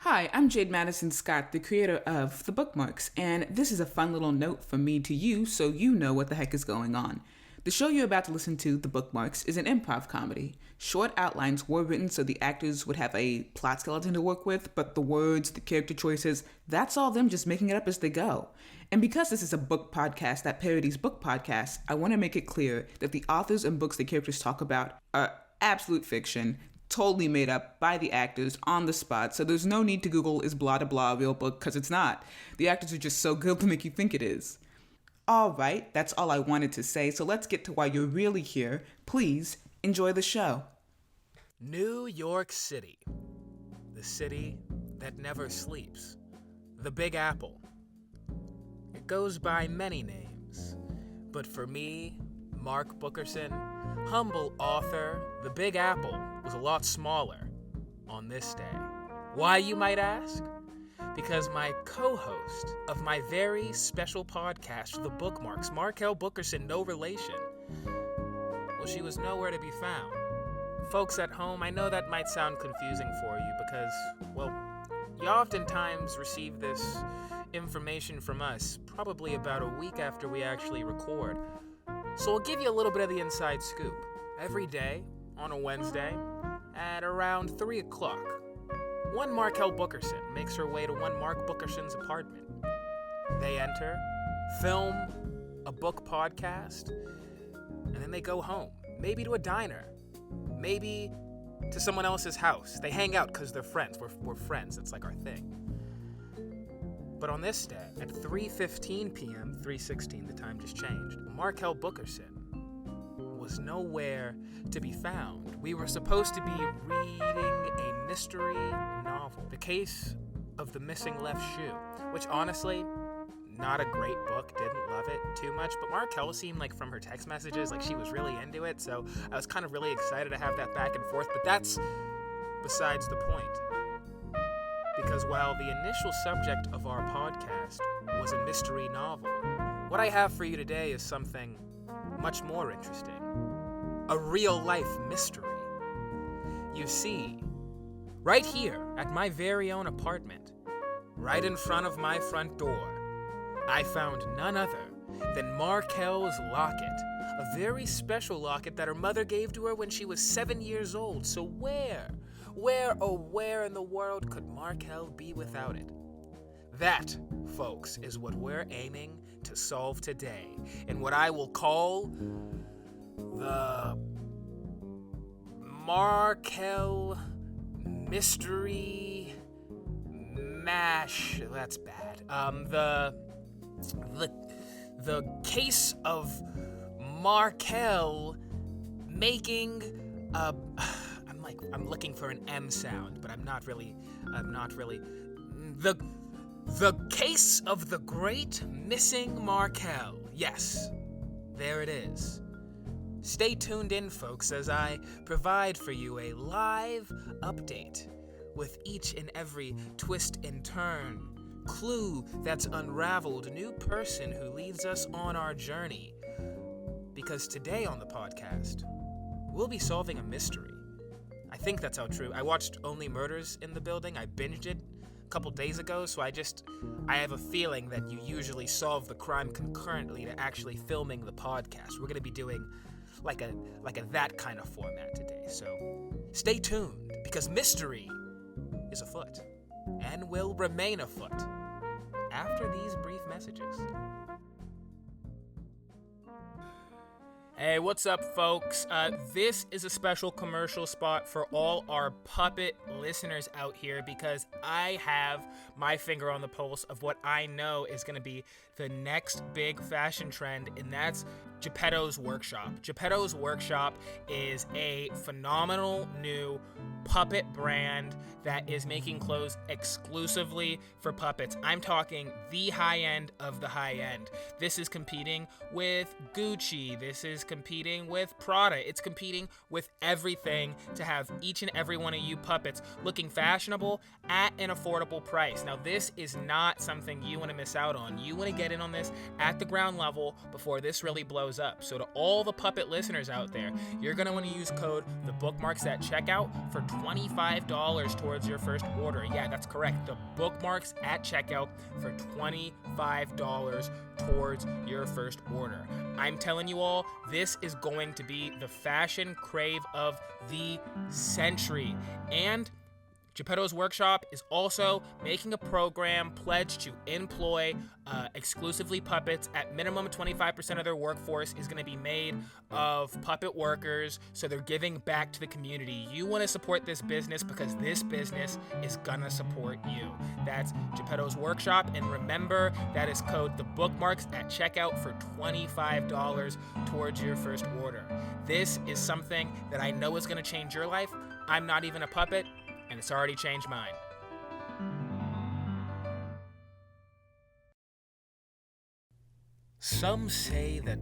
Hi, I'm Jade Madison Scott, the creator of the BookMarks, and this is a fun little note from me to you so you know what the heck is going on. The show you're about to listen to, The BookMarks, is an improv comedy. Short outlines were written so the actors would have a plot skeleton to work with, but the words, the character choices, that's all them just making it up as they go. And because this is a book podcast that parodies book podcasts, I want to make it clear that the authors and books the characters talk about are absolute fiction, totally made up by the actors on the spot, so there's no need to Google is blah blah a real book, because it's not. The actors are just so good to make you think it is. All right, that's all I wanted to say, so let's get to why you're really here. Please enjoy the show. New York City, the city that never sleeps, the Big Apple. It goes by many names, but for me, Mark Bookerson, humble author, the Big Apple was a lot smaller on this day. Why, you might ask? Because my co-host of my very special podcast, The BookMarks, Marquelle Bookerson, no relation, well, she was nowhere to be found. Folks at home, I know that might sound confusing for you because, well, you oftentimes receive this information from us probably about a week after we actually record. So I'll give you a little bit of the inside scoop. Every day, on a Wednesday, at around 3 o'clock, one Marquelle Bookerson makes her way to one Mark Bookerson's apartment. They enter, film a book podcast, and then they go home. Maybe to a diner. Maybe to someone else's house. They hang out because they're friends. We're friends. It's like our thing. But on this day, at 3:15 p.m., 3:16, the time just changed, Marquelle Bookerson was nowhere to be found. We were supposed to be reading a mystery novel, The Case of the Missing Left Shoe, which honestly, not a great book, didn't love it too much, but Marquelle seemed like from her text messages like she was really into it, so I was kind of really excited to have that back and forth, but that's besides the point. Because while the initial subject of our podcast was a mystery novel, what I have for you today is something much more interesting. A real-life mystery. You see, right here at my very own apartment, right in front of my front door, I found none other than Marquelle's locket, a very special locket that her mother gave to her when she was 7 years old. So where in the world could Marquelle be without it? That, folks, is what we're aiming to solve today in what I will call the Marquelle Mystery Mash. That's bad. The case of Marquelle making I'm looking for an M sound, but I'm not really. The case of the great missing Marquelle. Yes, there it is. Stay tuned in, folks, as I provide for you a live update with each and every twist and turn, clue that's unraveled, new person who leads us on our journey. Because today on the podcast, we'll be solving a mystery. I think that's how true. I watched Only Murders in the Building. I binged it a couple days ago, so I have a feeling that you usually solve the crime concurrently to actually filming the podcast. We're going to be doing like a that kind of format today. So stay tuned, because mystery is afoot and will remain afoot after these brief messages. Hey, what's up, folks? This is a special commercial spot for all our puppet listeners out here, because I have my finger on the pulse of what I know is going to be the next big fashion trend, and that's Geppetto's Workshop. Geppetto's Workshop is a phenomenal new puppet brand that is making clothes exclusively for puppets. I'm talking the high end of the high end. This is competing with Gucci. This is competing with Prada. It's competing with everything to have each and every one of you puppets looking fashionable at an affordable price. Now, this is not something you want to miss out on. You want to get in on this at the ground level before this really blows goes up. So to all the puppet listeners out there, you're going to want to use code the bookmarks at checkout for $25 towards your first order. Yeah, that's correct. The bookmarks at checkout for $25 towards your first order. I'm telling you all, this is going to be the fashion crave of the century. And Geppetto's Workshop is also making a program pledged to employ exclusively puppets. At minimum, 25% of their workforce is going to be made of puppet workers, so they're giving back to the community. You want to support this business because this business is going to support you. That's Geppetto's Workshop, and remember, that is code the bookmarks at checkout for $25 towards your first order. This is something that I know is going to change your life. I'm not even a puppet, and it's already changed mine. Some say that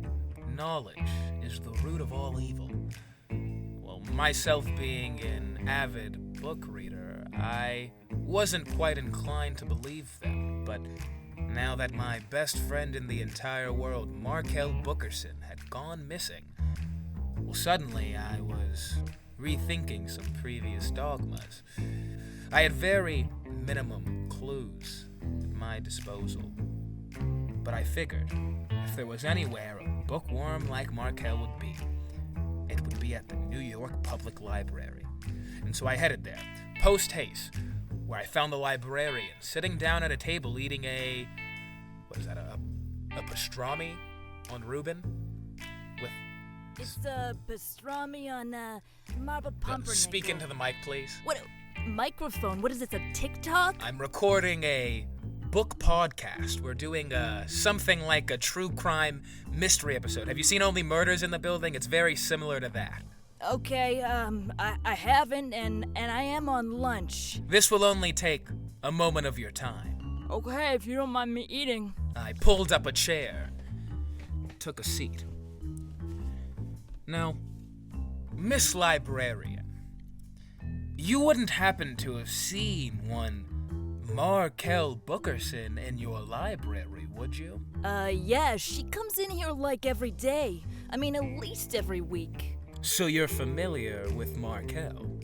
knowledge is the root of all evil. Well, myself being an avid book reader, I wasn't quite inclined to believe them, but now that my best friend in the entire world, Marquelle Bookerson, had gone missing, well, suddenly I was rethinking some previous dogmas. I had very minimum clues at my disposal, but I figured if there was anywhere a bookworm like Marquelle would be, it would be at the New York Public Library. And so I headed there, post-haste, where I found the librarian sitting down at a table eating a pastrami on Reuben with... It's pastrami on marble pumpernickel. Speak into the mic, please. What? Microphone? What is this, a TikTok? I'm recording a book podcast. We're doing something like a true crime mystery episode. Have you seen Only Murders in the Building? It's very similar to that. Okay, I haven't, and I am on lunch. This will only take a moment of your time. Okay, if you don't mind me eating. I pulled up a chair, took a seat. Now, Miss Librarian, you wouldn't happen to have seen one Marquelle Bookerson in your library, would you? Yeah, she comes in here like every day. I mean, at least every week. So you're familiar with Marquelle?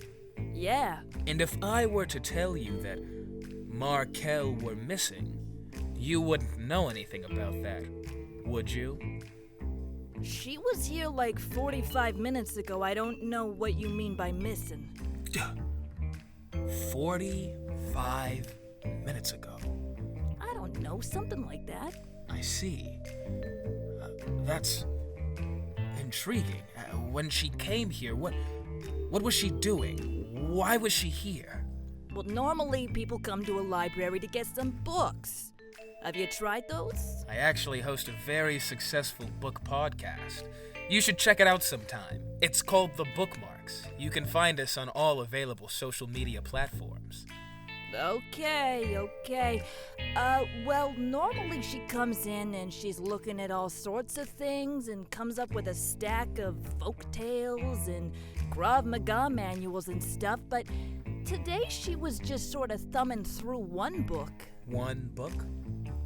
Yeah. And if I were to tell you that Marquelle were missing, you wouldn't know anything about that, would you? She was here like 45 minutes ago. I don't know what you mean by missing. 45 minutes ago. I don't know, something like that. I see. That's intriguing. When she came here, what was she doing? Why was she here? Well, normally people come to a library to get some books. Have you tried those? I actually host a very successful book podcast. You should check it out sometime. It's called The BookMarks. You can find us on all available social media platforms. Okay. Well, normally she comes in and she's looking at all sorts of things and comes up with a stack of folk tales and Krav Maga manuals and stuff, but today she was just sort of thumbing through one book. One book?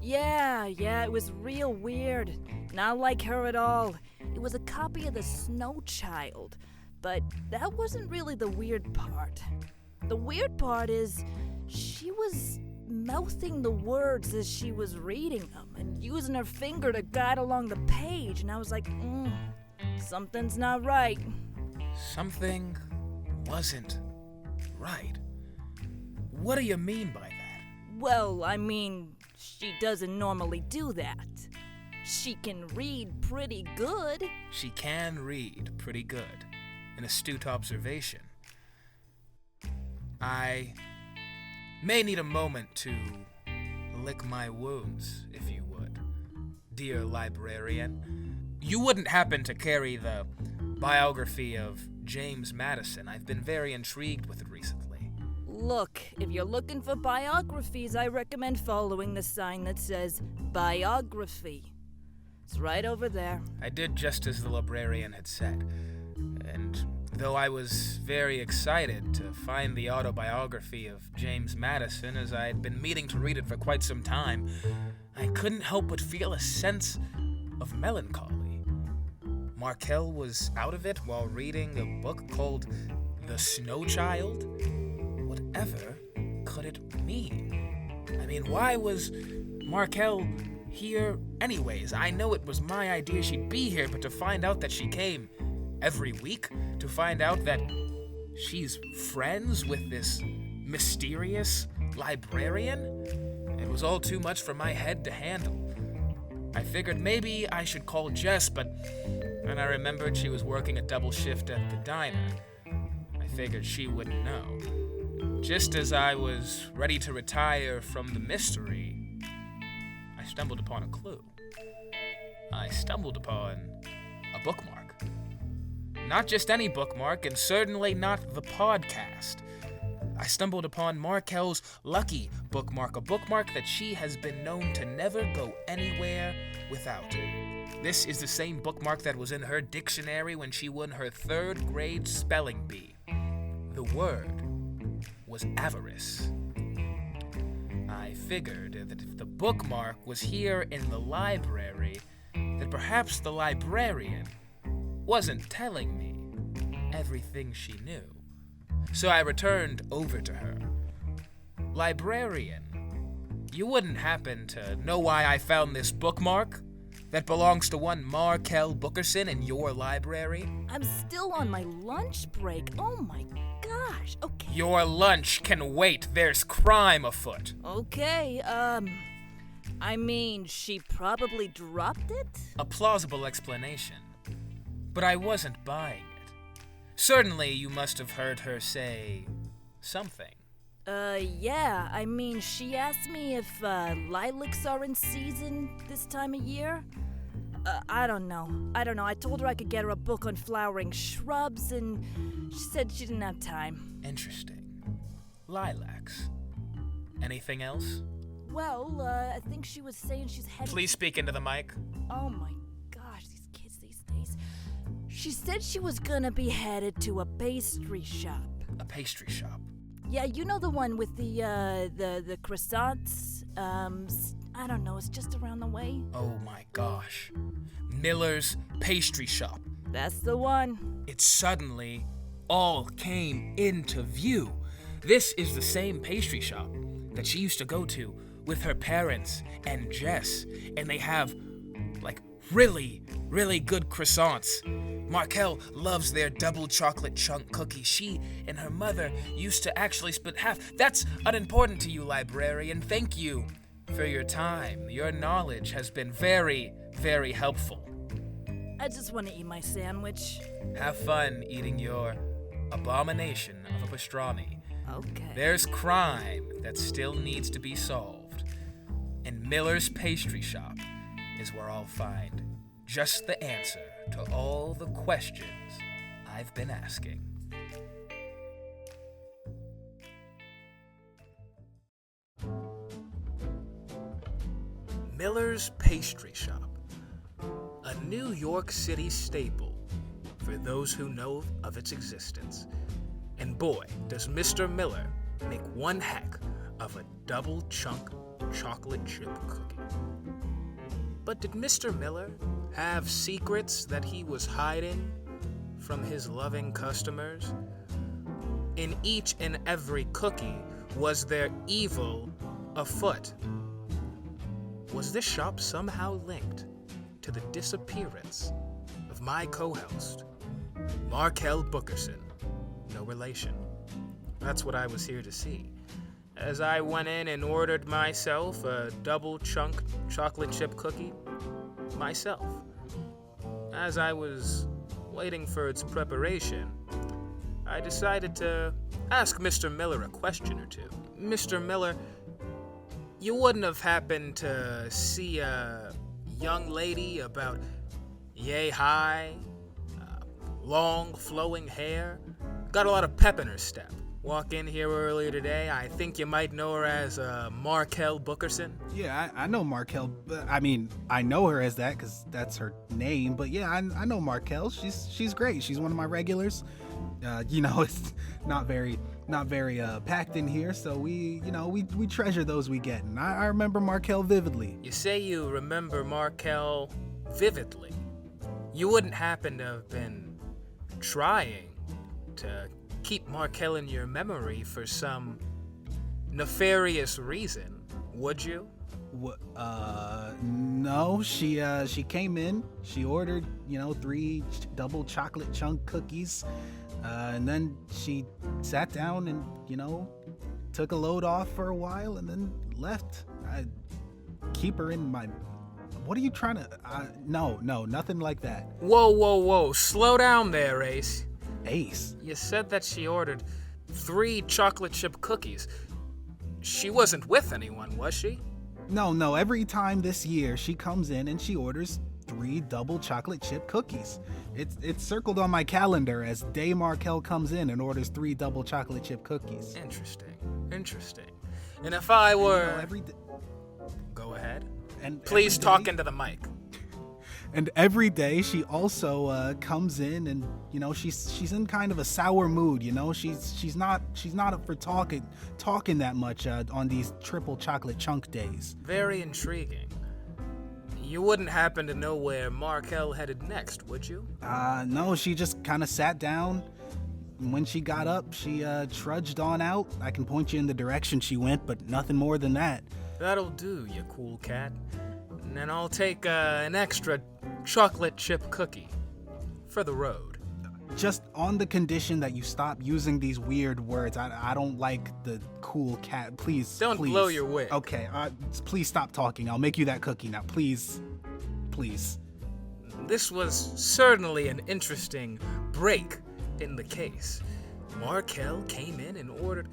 Yeah, it was real weird. Not like her at all. It was a copy of The Snow Child, but that wasn't really the weird part. The weird part is she was mouthing the words as she was reading them and using her finger to guide along the page, and I was like, something's not right. Something wasn't right. What do you mean by that? Well, I mean, she doesn't normally do that. She can read pretty good. She can read pretty good. An astute observation. I may need a moment to lick my wounds, if you would. Dear librarian, you wouldn't happen to carry the biography of James Madison. I've been very intrigued with it recently. Look, if you're looking for biographies, I recommend following the sign that says biography. It's right over there. I did just as the librarian had said, and though I was very excited to find the autobiography of James Madison, as I had been meaning to read it for quite some time, I couldn't help but feel a sense of melancholy. Marquelle was out of it while reading a book called The Snow Child? Whatever could it mean? I mean, why was Marquelle here anyways? I know it was my idea she'd be here, but to find out that she came every week, to find out that she's friends with this mysterious librarian, it was all too much for my head to handle. I figured maybe I should call Jess, but then I remembered she was working a double shift at the diner. I figured she wouldn't know. Just as I was ready to retire from the mystery, I stumbled upon a clue. I stumbled upon a bookmark. Not just any bookmark, and certainly not the podcast. I stumbled upon Markelle's lucky bookmark, a bookmark that she has been known to never go anywhere without. This is the same bookmark that was in her dictionary when she won her 3rd grade spelling bee. The word was avarice. I figured that if the bookmark was here in the library, that perhaps the librarian wasn't telling me everything she knew. So I returned over to her. Librarian, you wouldn't happen to know why I found this bookmark that belongs to one Marquelle Bookerson in your library? I'm still on my lunch break. Oh my gosh. Okay. Your lunch can wait. There's crime afoot. Okay, I mean, she probably dropped it? A plausible explanation. But I wasn't buying it. Certainly you must have heard her say something. Yeah. I mean, she asked me if lilacs are in season this time of year. I don't know. I told her I could get her a book on flowering shrubs, and she said she didn't have time. Interesting. Lilacs. Anything else? Well, I think she was saying she's headed... Please speak into the mic. Oh my gosh, these kids these days. She said she was gonna be headed to a pastry shop. A pastry shop? Yeah, you know the one with the croissants? I don't know, it's just around the way. Oh my gosh. Miller's Pastry Shop. That's the one. It suddenly all came into view. This is the same pastry shop that she used to go to with her parents and Jess, and they have, like, really, really good croissants. Marquelle loves their double chocolate chunk cookie. She and her mother used to actually split half. That's unimportant to you, librarian. Thank you for your time. Your knowledge has been very, very helpful. I just want to eat my sandwich. Have fun eating your abomination of a pastrami. Okay. There's crime that still needs to be solved. And Miller's Pastry Shop is where I'll find just the answer to all the questions I've been asking. Miller's Pastry Shop, a New York City staple for those who know of its existence. And boy, does Mr. Miller make one heck of a double chunk chocolate chip cookie. But did Mr. Miller have secrets that he was hiding from his loving customers? In each and every cookie was there evil afoot? Was this shop somehow linked to the disappearance of my co-host, Marquelle Bookerson? No relation. That's what I was here to see. As I went in and ordered myself a double chunk chocolate chip cookie myself. As I was waiting for its preparation, I decided to ask Mr. Miller a question or two. Mr. Miller, you wouldn't have happened to see a young lady about yay high, long flowing hair, got a lot of pep in her step. Walk in here earlier today. I think you might know her as Marquelle Bookerson. Yeah, I know Marquelle. I mean, I know her as that because that's her name. But yeah, I know Marquelle. She's great. She's one of my regulars. It's not very packed in here, so we treasure those we get. And I remember Marquelle vividly. You say you remember Marquelle vividly. you wouldn't happen to have been trying to keep Marquelle in your memory for some nefarious reason, would you? No. She came in. She ordered, 3 double chocolate chunk cookies, and then she sat down and, took a load off for a while and then left. I keep her in my. What are you trying to? No, nothing like that. Whoa. Slow down there, Ace. Ace? You said that she ordered 3 chocolate chip cookies. She wasn't with anyone, was she? No. Every time this year, she comes in and she orders 3 double chocolate chip cookies. It's circled on my calendar as day Marquelle comes in and orders 3 double chocolate chip cookies. Interesting. And if I were... every day. Go ahead. And please talk into the mic. And every day she also comes in and she's in kind of a sour mood. She's not up for talking that much on these triple chocolate chunk days. Very intriguing. You wouldn't happen to know where Marquelle headed next, would you? No, she just kind of sat down. When she got up, she trudged on out. I can point you in the direction she went, but nothing more than that. That'll do, you cool cat. And then I'll take an extra chocolate chip cookie for the road. Just on the condition that you stop using these weird words. I don't like the cool cat. Please. Don't blow your wig. Okay, please stop talking. I'll make you that cookie now. Please. This was certainly an interesting break in the case. Marquelle came in and ordered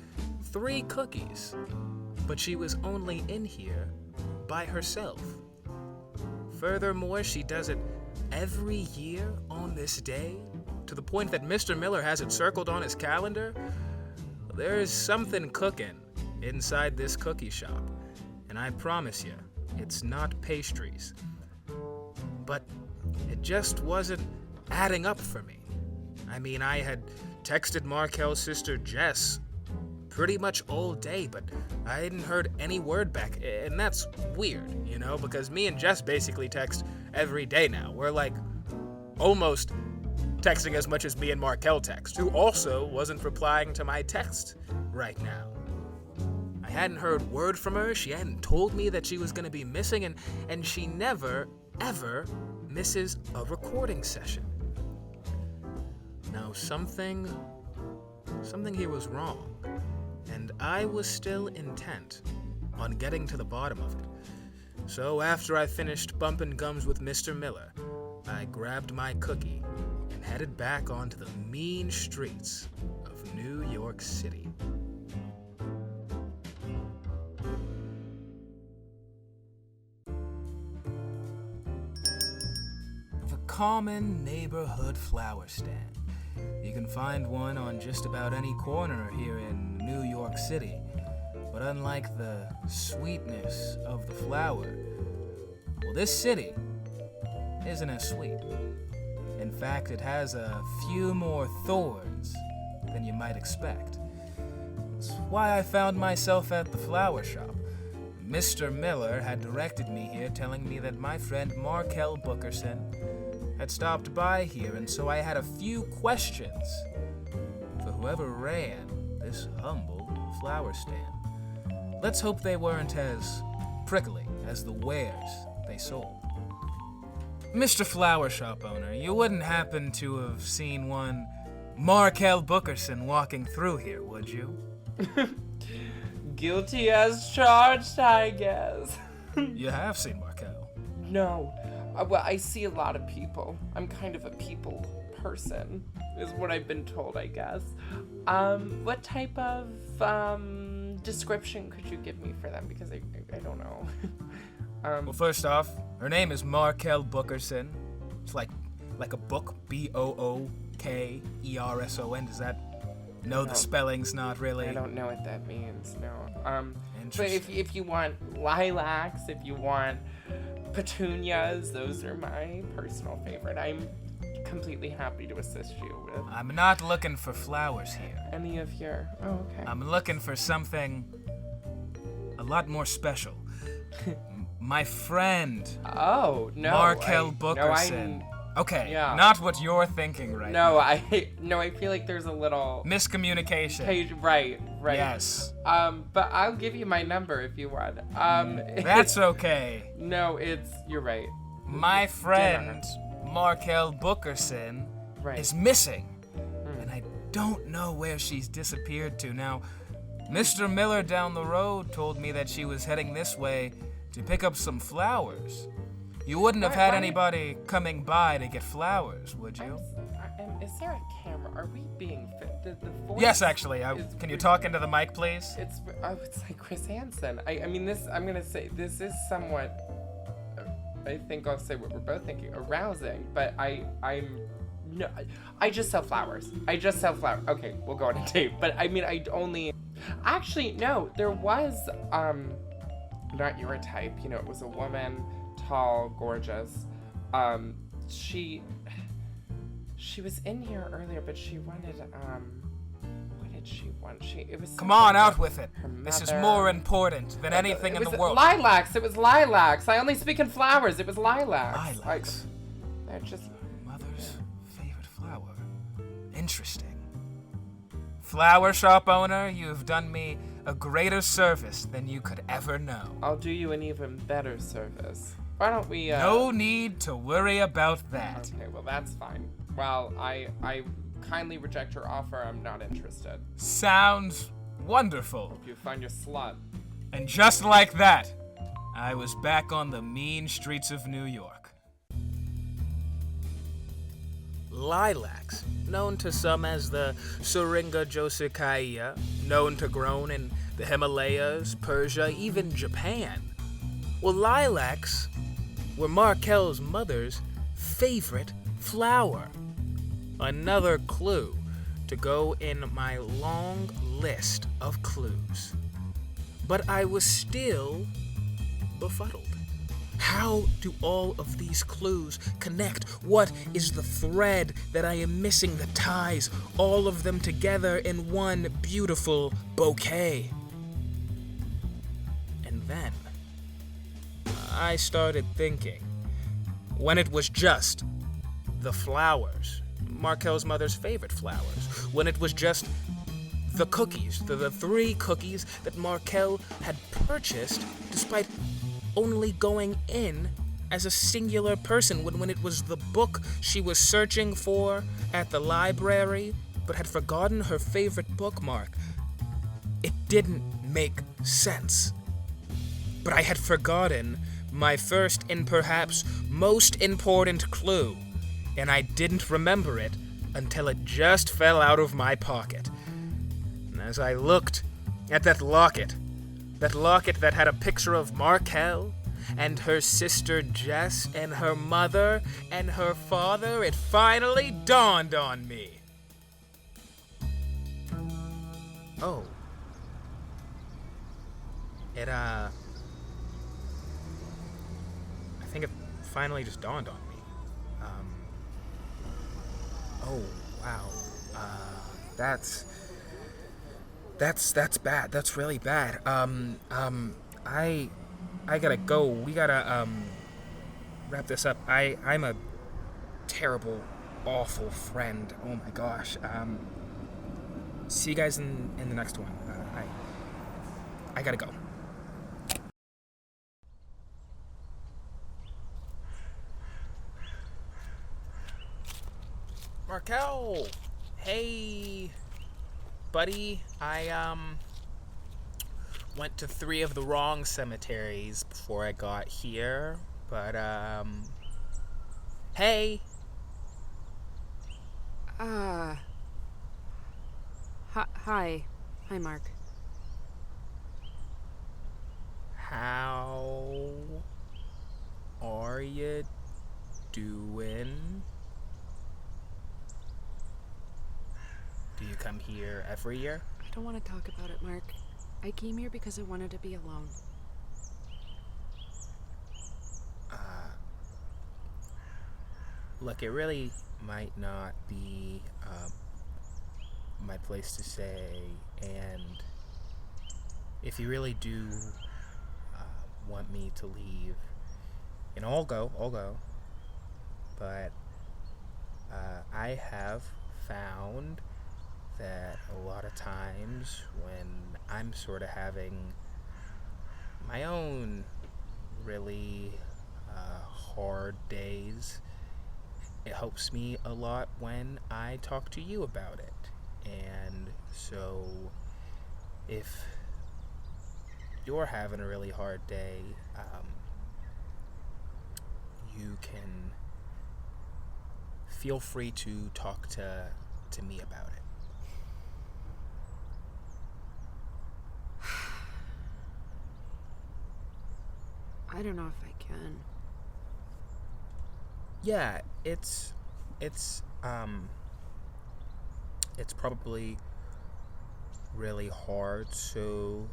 3 cookies, but she was only in here by herself. Furthermore, she does it every year on this day, to the point that Mr. Miller has it circled on his calendar. There's something cooking inside this cookie shop, and I promise you, it's not pastries. But it just wasn't adding up for me. I mean, I had texted Markelle's sister Jess pretty much all day, but I hadn't heard any word back, and that's weird, because me and Jess basically text every day now. We're like almost texting as much as me and Marquelle text, who also wasn't replying to my text right now. I hadn't heard word from her. She hadn't told me that she was going to be missing, and she never, ever misses a recording session. Now, something here was wrong, and I was still intent on getting to the bottom of it. So after I finished bumping gums with Mr. Miller, I grabbed my cookie and headed back onto the mean streets of New York City. The common neighborhood flower stand. You can find one on just about any corner here in New York City. But unlike the sweetness of the flower, well, this city isn't as sweet. In fact, it has a few more thorns than you might expect. That's why I found myself at the flower shop. Mr. Miller had directed me here, telling me that my friend Marquelle Bookerson had stopped by here, and so I had a few questions for whoever ran this humble flower stand. Let's hope they weren't as prickly as the wares they sold. Mr. Flower Shop owner, you wouldn't happen to have seen one Marquelle Bookerson walking through here, would you? Guilty as charged, I guess. You have seen Marquelle? No. Well, I see a lot of people. I'm kind of a people person, is what I've been told, I guess. What type of description could you give me for them? Because I don't know. Well, first off, her name is Marquelle Bookerson. It's like a book, Bookerson. Does that... No, the spelling's not really... I don't know what that means, no. But if you want lilacs, if you want petunias, those are my personal favorite. I'm completely happy to assist you with. I'm not looking for flowers here. Any of your... Oh, okay. I'm looking for something a lot more special. My friend, Oh, no. Marquelle Bookerson, Okay, Yeah. not what you're thinking right No, now. I feel like there's a little Miscommunication. page. Right. Yes. But I'll give you my number if you want. That's okay. No, you're right. My friend, Marquelle Bookerson, Right. is missing. And I don't know where she's disappeared to. Now, Mr. Miller down the road told me that she was heading this way to pick up some flowers. You wouldn't have had anybody coming by to get flowers, would you? Is there a camera? Are we being the voice? Yes, actually. Can you talk into the mic, please? It's like Chris Hansen. I mean, I'm gonna say this is somewhat. I think I'll say what we're both thinking, arousing. But I just sell flowers. Okay, we'll go on a date. But I mean, actually no. There was not your type. You know, it was a woman, tall, gorgeous. She was in here earlier, but she wanted what did she want? It was. Come on, out with it. Her This is mother. more important than anything in the world. Lilacs. It was lilacs. I only speak in flowers. It was lilacs. Lilacs. They're just. Mother's favorite flower. Interesting. Flower shop owner, you have done me a greater service than you could ever know. I'll do you an even better service. Why don't we? No need to worry about that. Okay, well that's fine. Well, I kindly reject your offer. I'm not interested. Sounds wonderful. Hope you find your slut. And just like that, I was back on the mean streets of New York. Lilacs, known to some as the Syringa josephicaea, known to grow in the Himalayas, Persia, even Japan. Well, lilacs were Markelle's mother's favorite flower. Another clue to go in my long list of clues. But I was still befuddled. How do all of these clues connect? What is the thread that I am missing that ties all of them together in one beautiful bouquet? And then I started thinking, when it was just the flowers, Markelle's mother's favorite flowers, when it was just the cookies, the 3 cookies that Marquelle had purchased despite only going in as a singular person, when it was the book she was searching for at the library but had forgotten her favorite bookmark. It didn't make sense. But I had forgotten my first and perhaps most important clue, and I didn't remember it until it just fell out of my pocket. And as I looked at that locket that had a picture of Marquelle and her sister Jess and her mother and her father, it finally dawned on me. Oh. I think it finally just dawned on me. Oh, wow. That's bad. That's really bad. I gotta go. We gotta, wrap this up. I'm a terrible, awful friend. Oh my gosh. See you guys in the next one. I gotta go. Marquelle! Hey, buddy. I, went to 3 of the wrong cemeteries before I got here, but, hey! Hi. Hi, Mark. How are you doing? Do you come here every year? I don't want to talk about it, Mark. I came here because I wanted to be alone. Look, it really might not be my place to say, and if you really do want me to leave, and I'll go, but I have found that a lot of times when I'm sort of having my own really hard days, it helps me a lot when I talk to you about it. And so if you're having a really hard day, you can feel free to talk to me about it. I don't know if I can. Yeah, it's probably really hard. So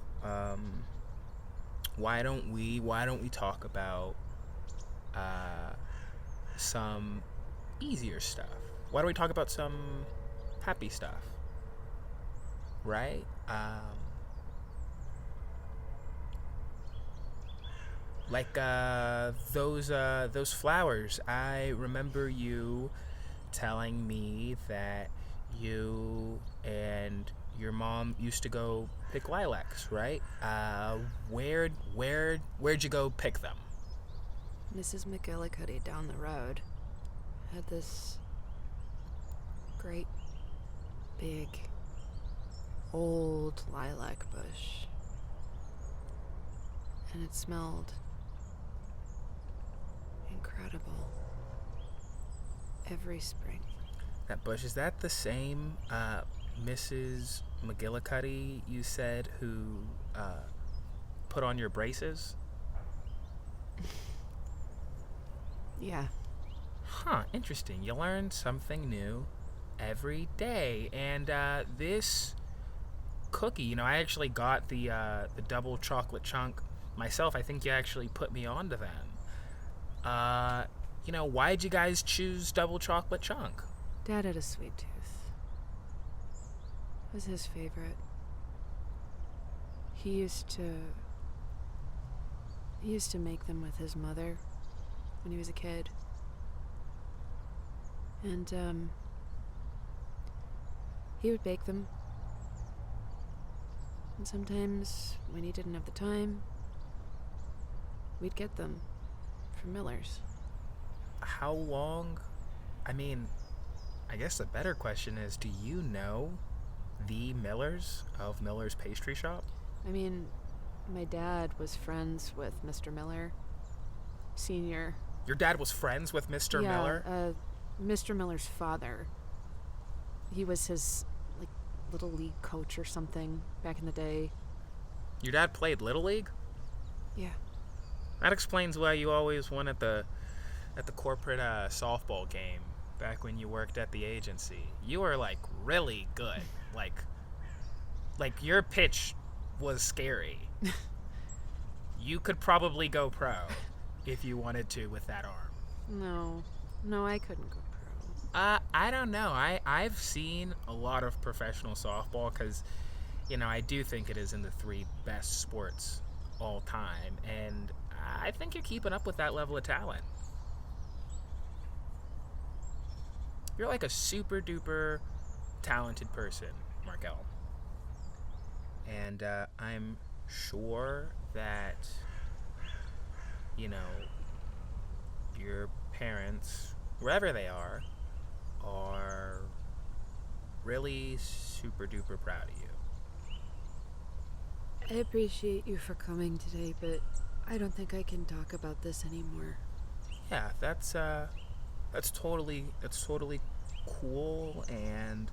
why don't we talk about some easier stuff? Why don't we talk about some happy stuff? Right? Like those flowers. I remember you telling me that you and your mom used to go pick lilacs, right? Where'd you go pick them? Mrs. McGillicuddy down the road had this great, big, old lilac bush. And it smelled incredible every spring. That bush, is that the same Mrs. McGillicuddy you said who put on your braces? Yeah. Huh, interesting. You learn something new every day. And this cookie, I actually got the double chocolate chunk myself. I think you actually put me onto them. Why'd you guys choose double chocolate chunk? Dad had a sweet tooth. It was his favorite. He used to make them with his mother when he was a kid. And he would bake them. And sometimes when he didn't have the time, we'd get them from Miller's. How long? I guess the better question is, do you know the Millers of Miller's Pastry Shop? My dad was friends with Mr. Miller, Sr. Your dad was friends with Mr. Miller? Mr. Miller's father. He was his, little league coach or something back in the day. Your dad played Little League? Yeah. That explains why you always won at the corporate softball game back when you worked at the agency. You were really good. Like your pitch was scary. You could probably go pro if you wanted to with that arm. No, I couldn't go pro. I don't know. I've seen a lot of professional softball because, I do think it is in the 3 best sports all time, and I think you're keeping up with that level of talent. You're like a super duper talented person, Marquelle. And I'm sure that, your parents, wherever they are really super duper proud of you. I appreciate you for coming today, but I don't think I can talk about this anymore. Yeah, that's totally cool and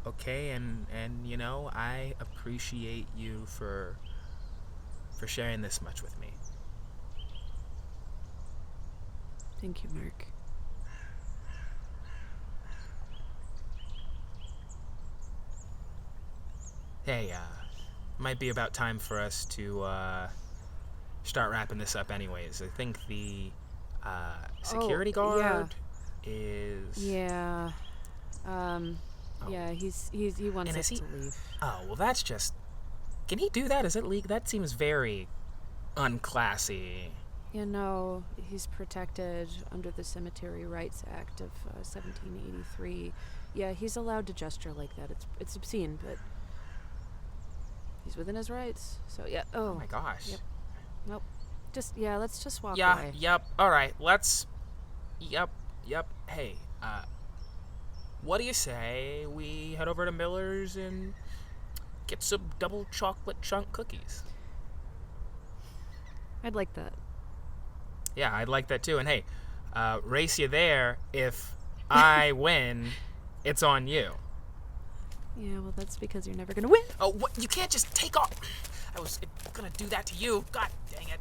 okay, and I appreciate you for sharing this much with me. Thank you, Mark. Hey, might be about time for us to start wrapping this up anyways. I think the security guard is... Yeah. Yeah, he wants us to leave. Oh, well, that's just... Can he do that? Is it legal? That seems very unclassy. Yeah, no, he's protected under the Cemetery Rights Act of 1783. Yeah, he's allowed to gesture like that. It's obscene, but he's within his rights. So yeah. Oh my gosh. Yep. Nope. Let's just walk Yeah. away. Yep. All right. Let's. Yep. Hey. What do you say we head over to Miller's and get some double chocolate chunk cookies? I'd like that. Yeah, I'd like that too. And hey, race you there. If I win, it's on you. Yeah, well, that's because you're never gonna win. Oh, what? You can't just take off. I was gonna do that to you. God dang it.